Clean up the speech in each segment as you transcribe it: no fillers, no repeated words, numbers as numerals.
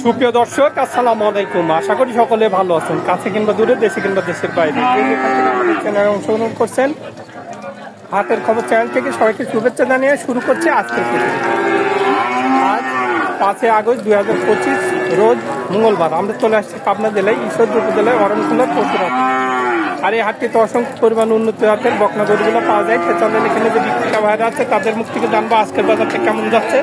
সুপ্রিয় দর্শক, আসসালামু আলাইকুম। আশা করি সকলে ভালো আছেন, কাছে কিংবা দূরে, দেশে কিংবা দেশের বাইরে। আমাদের চ্যানেলে অংশগ্রহণ করছেন। হাটের খবর চ্যানেল থেকে সবাইকে শুভেচ্ছা জানিয়ে শুরু করছে আজকের প্রতিবেদন। আজ 5 আগস্ট 2025 রোজ মঙ্গলবার। আমরা চলে আসছি পাবনা জেলায় ঈশ্বরদী উপজেলায় অরণখোলার পশুরহাট। আর এই হাটটিতে অসংখ্য পরিমাণ উন্নত জাতের বকনা গরুগুলো পাওয়া যায়। সে চলেন এখানে যে বিক্রেতা ভাইরা আছে তাদের মুখ থেকে জানবো আজকের বাজারটা কেমন যাচ্ছে,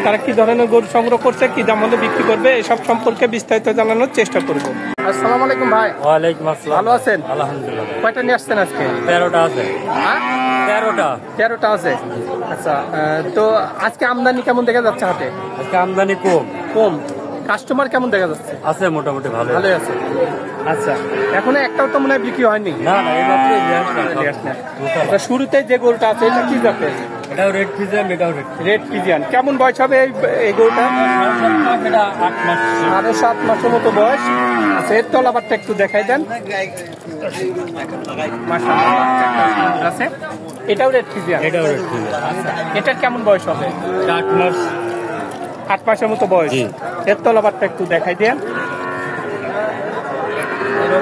তারা কি ধরনের গরু সংগ্রহ করছে, কি দামে বিক্রি করবে, এসব সম্পর্কে বিস্তারিত জানানোর চেষ্টা করবো। আসসালামু আলাইকুম ভাই। ওয়ালাইকুম আসসালাম। ভালো আছেন? আলহামদুলিল্লাহ। কয়টা নিয়ে আসছেন আজকে? 13টা আছে। হ্যাঁ, 13টা আছে। আচ্ছা, তো আজকে আমদানি কেমন দেখা যাচ্ছে হাটে? আজকে আমদানি কম। কাস্টমার কেমন দেখা যাচ্ছে? আছে মোটামুটি ভালোই আছে। আচ্ছা, এখনো একটাও তো মনে হয় বিক্রি হয়নি? না না, এই মাত্র আচ্ছা, শুরুতে যে গরুটা আছে এটা কি জাতের? এটাও রেড ফিজিয়ান, এটাও রেড ফিজিয়ান। কেমন বয়স হবে এই গরুটা? এটা 8 মাস। 7.5 মাসের মতো বয়স। আচ্ছা, এর তলাবারটা একটু দেখাই দেন। মাশাআল্লাহ আছে। এটাও রেড ফিজিয়ান? এটাও রেড ফিজিয়ান। আচ্ছা, এটার কেমন বয়স হবে? 8 মাস। 8 মাসের মতো বয়স। এর তলাবারটা একটু দেখাই দেন।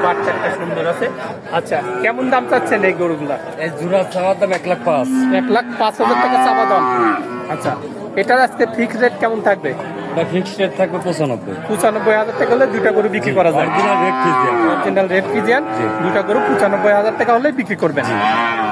বাচ্চাটা সুন্দর আছে। আচ্ছা, কেমন দাম চাচ্ছেন এই গরুগুলা? এই জোড়া চাওয়ার দাম 1,05,000। 1,05,000 টাকা চাওয়া দাম। আচ্ছা, এটার আজকে ফিক্স রেট কেমন থাকবে? এটা ফিক্সড রেট থাকবে 95,000। 95,000 টাকা হলে দুইটা গরু বিক্রি করা যায়। Original red Friesian. Original red Friesian দুইটা গরু 95,000 টাকা হলে বিক্রি করবেন।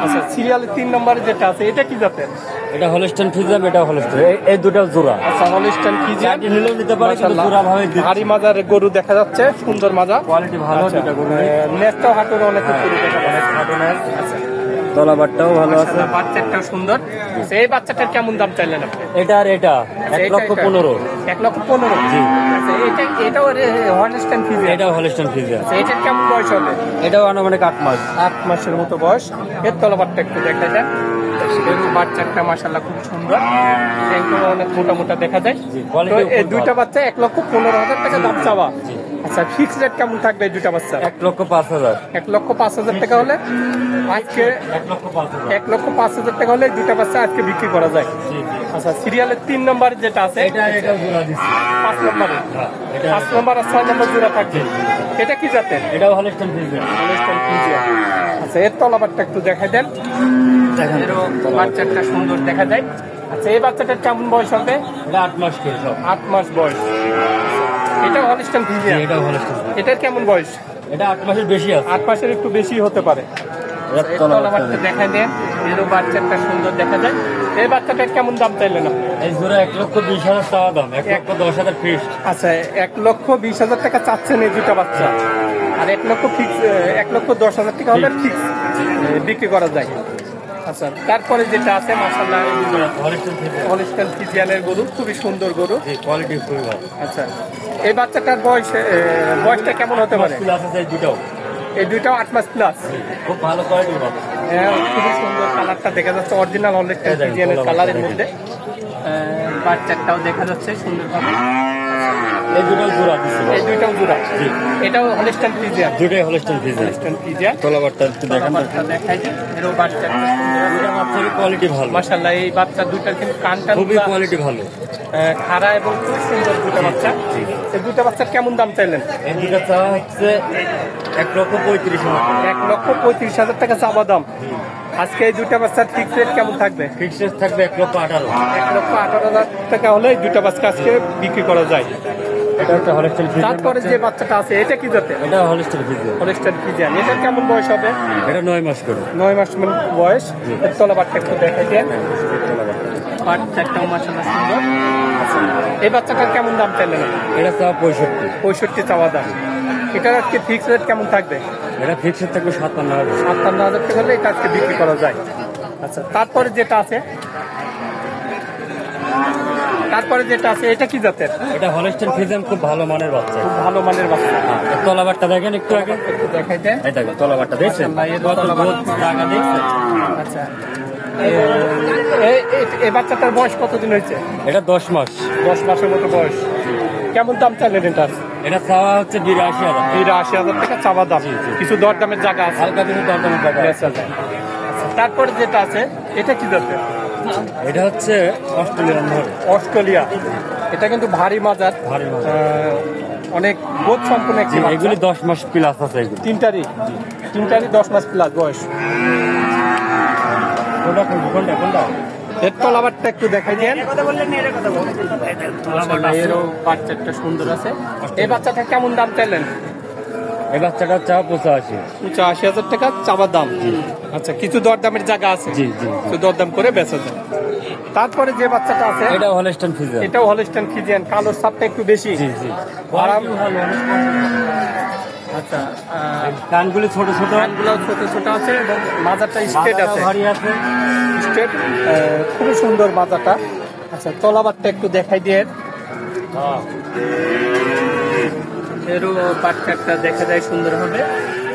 আচ্ছা, সিরিয়ালে 3 নম্বরে যেটা আছে এটা কি জাতের? এটা হলস্টাইন ফিজিয়ান, এটা হলস্টাইন। এই দুটো জোড়া। আচ্ছা, হলস্টাইন ফিজিয়ান নিলেও নিতে পারে, কিন্তু জোড়া ভাবে ভারী মাজার গরু দেখা যাচ্ছে, সুন্দর মাজা, কোয়ালিটি ভালো। দুটো গরু নেটটাও হাটের অনেক পুরো দেখা যাচ্ছে। আচ্ছা, তলাবারটাও ভালো আছে, বাচ্চাটাও সুন্দর। এই বাচ্চাটার কেমন দাম চাইলেন আপনি? এটা আর এটা 1,15,000। 1,15,000। আচ্ছা, এটাও হলস্টাইন ফিজিয়ান? এটাও হলস্টাইন ফিজিয়ান। এটার কেমন বয়স হবে? এটাও আনুমানিক 8 মাস। 8 মাসের মতো বয়স। এর তলাবারটা একটু দেখা যায়। বাচ্চাটা মাশাআল্লাহ খুব সুন্দর, এগুলো অনেক মোটা মোটা দেখা যায়। তো এই দুইটা বাচ্চা 1,15,000 টাকা দাম চাওয়া। আচ্ছা, ফিক্স রেট কেমন থাকবে এই দুইটা বাচ্চা? 1,05,000। 1,05,000 টাকা হলে আজকে 1,05,000 টাকা হলে দুইটা বাচ্চা আজকে বিক্রি করা যায়। আচ্ছা, সিরিয়ালের 3 নম্বর যেটা আছে এটা জোড়া দিচ্ছি। 5 নম্বরে 5 নম্বর আর 6 নম্বর জোড়া থাকবে। এটা কি জাতের? এটাও হলস্টাইন ফিজিয়ান। আচ্ছা, এর তলাবারটা একটু দেখাই দেন। বাচ্চাটা সুন্দর দেখা যায়। আচ্ছা, এই বাচ্চাটার কেমন বয়স হবে? এটা 8 মাস করে সব। 8 মাস বয়স। এটা হলস্টাইন ফিজিয়ান? এটাও হলস্টাইন। এটার কেমন বয়স? এটা 8 মাসের বেশি আছে। 8 মাসের একটু বেশি হতে পারে। তলাবারটা দেখাই দেন। এরও বাচ্চাটা সুন্দর দেখা যায়। এই বাচ্চাটার কেমন দাম চাইলেন আপনি? এই জোড়া 1,20,000 চাওয়া দাম, 1,10,000 ফিক্সড। আচ্ছা, 1,20,000 টাকা চাচ্ছেন এই দুটা বাচ্চা, আর 1,10,000 টাকা হলে ফিক্স বিক্রি করা যায়। আচ্ছা, তারপরে যেটা আছে মাশাআল্লাহ হলস্টাইন ফিজিয়ানের গরু, খুবই সুন্দর গরু, কোয়ালিটি খুবই ভালো। আচ্ছা, এই বাচ্চাটার বয়সটা কেমন হতে পারে? এই দুইটাও 8 মাস প্লাস। খুব ভালো কোয়ালিটি বাচ্চা। খুবই সুন্দর কালারটা দেখা যাচ্ছে, অরিজিনাল হলস্টাইন ফিজিয়ানের কালারের মধ্যে। বাচ্চাটাও দেখা যাচ্ছে সুন্দরভাবে। এই দুটাও জোড়া দিচ্ছি। এই দুইটাও জোড়া? এটাও হলস্টাইন ফিজিয়ান? দুটাই হলস্টাইন ফিজিয়ান। তলাবারটা দেখেন, দেখাই দিন। এরও বাচ্চাটা বাচ্চার কোয়ালিটি ভালো মাশাআল্লাহ। এই বাচ্চা দুইটার কিন্তু কানটা খুবই কোয়ালিটি ভালো, খাড়া এবং খুব সুন্দর দুটো বাচ্চা। এই দুটো বাচ্চার কেমন দাম চাইলেন? এই দুটা চাওয়া হচ্ছে 1,35,000। 1,35,000 টাকা চাওয়া দাম। আজকে এই দুটা বাচ্চার ফিক্স রেট কেমন থাকবে? ফিক্স রেট থাকবে 1,18,000। 1,18,000 টাকা হলে এই দুটা বাচ্চা আজকে বিক্রি করা যায়। এটা একটা হলস্টাইন ফিজিয়ান। তারপরে যে বাচ্চাটা আছে এটা কি জাতের? এটা হলস্টাইন ফিজিয়ান। Holstein Friesian. এটার কেমন বয়স হবে? এটা 9 মাস করে। 9 মাস বয়স। এর তলাবারটা একটু দেখাই দেন। বাচ্চাটাও মাশাআল্লাহ সুন্দর। এই বাচ্চাটার কেমন দাম চাইলেন? এটা চাওয়া 65। 65 চাওয়া দাম। এটার আজকে ফিক্স রেট কেমন থাকবে? এটা ফিক্স রেট থাকবে 57,000। 57,000 টাকা হলে এটা আজকে বিক্রি করা যায়। আচ্ছা, তারপরে যেটা আছে এটা কি জাতের? এটা হলস্টাইন ফিজিয়ান, খুব ভালো মানের বাচ্চা। খুব ভালো মানের বাচ্চা। তলাবারটা দেখেন একটু আগে, একটু দেখাই দেন। এই দেখো তলাবারটা দেখছেন, জায়গা দেখছেন। আচ্ছা, এই বাচ্চাটার বয়স কতদিন হয়েছে? এটা 10 মাস। 10 মাসের মতো বয়স। কেমন দাম চাইলেন এটার? এটা চাওয়া হচ্ছে 82,000। 82,000 টাকা চাওয়া দাম। কিছু দরদামের জায়গা আছে, হালকা কিছু দরদামের জায়গা আছে। তারপরে যেটা আছে এটা কি জাতের? এটা হচ্ছে অস্ট্রেলিয়ান ধরে। অস্ট্রেলিয়া, এটা কিন্তু ভারী মাজার, ভারী মাছ। অনেক বোধ সম্পূর্ণ একটি বাচ্চা। এগুলি 10 মাস প্লাস আছে এগুলি। তিনটারই 10 মাস প্লাস বয়স। কোনটা কোনটা কোনটা? এর তলাবারটা একটু দেখাই দেন। এরও বাচ্চাটা সুন্দর আছে। এই বাচ্চাটা কেমন দাম চাইলেন? এই বাচ্চাটা চা 85। 85,000 টাকা চাবার দাম। আচ্ছা, কিছু দরদামের জায়গা আছে? জি জি। তো দরদাম করে বেচা যায়। তারপরে যে বাচ্চাটা আছে এটা হলস্টাইন ফ্রিজিয়ান। এটাও হলস্টাইন ফ্রিজিয়ান, কালোর সাপটা একটু বেশি। জি জি। আরাম। আচ্ছা, কানগুলি ছোট ছোট, কানগুলো ছোট ছোট আছে এবং মাজারটা স্ট্রেট আছে। ভারী আছে। স্ট্রেট, খুবই সুন্দর মাজাটা। আচ্ছা, তলাবারটা একটু দেখাই দিয়ে। এরও বাচ্চাটা দেখা যায় সুন্দর হবে।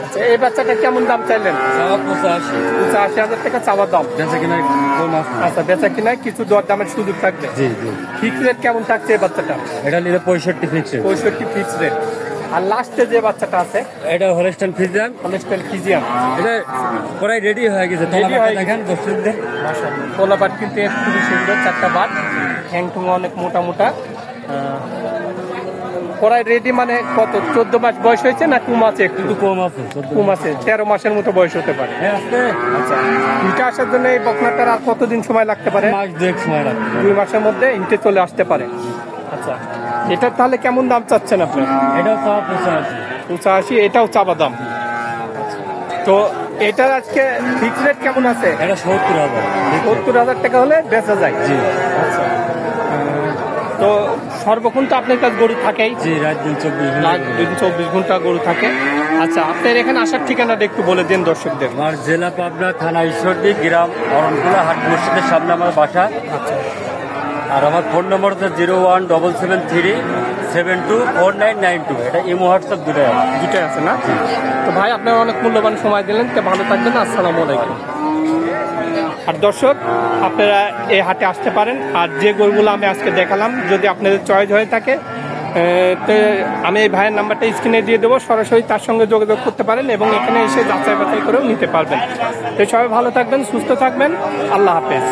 আচ্ছা, এই বাচ্চাটা কেমন দাম চাইলেন? 85,000 টাকা চাওয়া দাম। বেচা কিনা কম আছে। আচ্ছা, বেচা কিনায় কিছু দরদামের সুযোগ থাকবে। জি জি। ফিক্স রেট কেমন থাকছে এই বাচ্চাটা? এটা নিলে 65 ফিক্স। 65 fix rate. আর লাস্টে যে বাচ্চাটা আছে এটা হলস্টাইন ফ্রিজিয়ান। হলস্টাইন ফ্রিজিয়ান, এটা প্রায় রেডি হয়ে গেছে। Ready হয়ে গেছে। দেখেন দর্শকদের। মাশাআল্লাহ। পোলাবাট কিন্তু এর খুবই সুন্দর, 4টা বাট, ঠ্যাং ঠুং অনেক মোটা মোটা। প্রায় রেডি মানে কত 14 মাস বয়স হয়েছে না কম আছে? একটু কিন্তু কম আছে। 14 কম আছে, 13 মাসের মতো বয়স হতে পারে। হ্যাঁ আছে। আচ্ছা, হিটে আসার জন্য এই বকনাটার আর কতদিন সময় লাগতে পারে? মাস দুয়েক সময় লাগবে। 2 মাসের মধ্যে হিটে চলে আসতে পারে। আচ্ছা, এটার তাহলে কেমন দাম চাচ্ছেন আপনার? এটাও চা 85। 85, এটাও চাবা দাম। তো এটার আজকে ফিক্স রেট কেমন আছে? এটা 70,000। 70,000 টাকা হলে বেচা যায়। জি। আচ্ছা, তো সর্বক্ষণ তো আপনার কাছে গরু থাকেই? জি, রাত দিন 24 রাত দিন 24 ঘন্টা গরু থাকে। আচ্ছা, আপনার এখানে আসার ঠিকানাটা একটু বলে দেন দর্শকদের। আমার জেলা পাবনা, থানা ঈশ্বরদী, গ্রাম অরণকুলা, হাট মসজিদের সামনে আমার বাসা। আচ্ছা, আর আমার ফোন নম্বর হচ্ছে 01773724992। এটা ইমো হোয়াটসঅ্যাপ দুটাই আছে। দুটাই আছে না? তো ভাই, আপনার অনেক মূল্যবান সময় দিলেন, তো ভালো থাকবেন। আসসালামু আলাইকুম। আর দর্শক, আপনারা এই হাটে আসতে পারেন। আর যে গরুগুলো আমি আজকে দেখালাম, যদি আপনাদের চয়েস হয়ে থাকে, তো আমি এই ভাইয়ের নাম্বারটা স্ক্রিনে দিয়ে দেবো, সরাসরি তার সঙ্গে যোগাযোগ করতে পারেন এবং এখানে এসে যাচাই বাছাই করেও নিতে পারবেন। তো সবাই ভালো থাকবেন, সুস্থ থাকবেন। আল্লাহ হাফেজ।